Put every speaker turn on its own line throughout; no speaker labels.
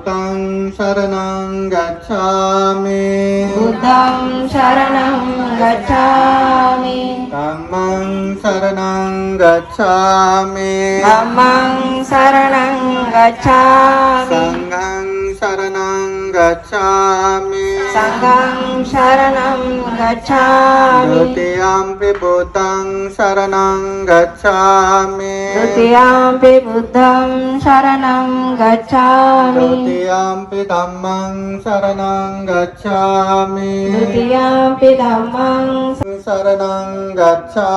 ตังสรณังกัจฉามิ
พุทธังสรณังกัจฉามิ
ธัมมังสรณังกัจฉามิ
ธัมมังสรณังกัจฉามิ
สังฆังสรณังกัจฉามิ
สังฆังสรณังกัจฉา
ดุ
มิ
ติยัมปิพุทธังสรณังกัจฉามิ
ทุติยัมปิพุทธังสรณังกัจฉา
ดุ
มิ
ติยัมปิธัมมังสรณังกัจฉามิ
ทุติยัมปิธัมมัง
สรณังกัจฉา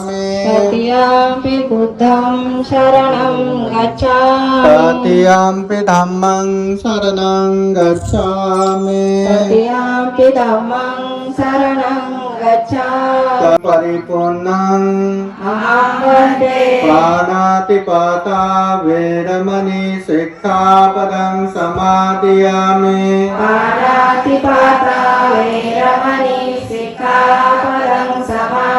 มิ
ตติยัมปิพุทธังสรณังกัจฉา
ต
มิ
ติยัมปิธัมมังสรณังกัจฉามิ
ตติยัมปิธัมมังสรณังกัจฉา
ปริปุณณัง
อหังวันเต
ปานาติปาตาเวรมณีสิกขาปดังสมาธิยามิ
ปานาติปาตาเวรมณีสิกขาปดังสมา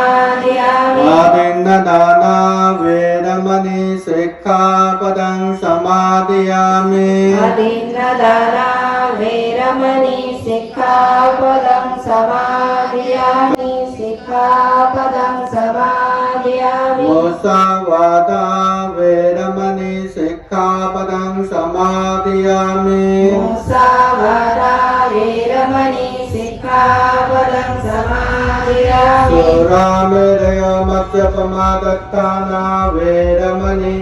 ธิยามิ
อาทินนาดานาเวรมณีสิกขาปดังสมาธิยามิ
อดินนาดานาเวรมณีสิกขาปดังสมาธิยามิสิกขาปดังสมาธิยามิ
มุสาวาทาเวรมณีสิกขาปดังสมาธิยามิ
มุสาวาทาเวรมณีสิกขาปดังสมาธิยา
สุ
มิ
ราเมรยมัจจปมาทัฏฐานาเวรมณี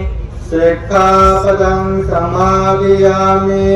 สิกขาปดังสมาธิยามิ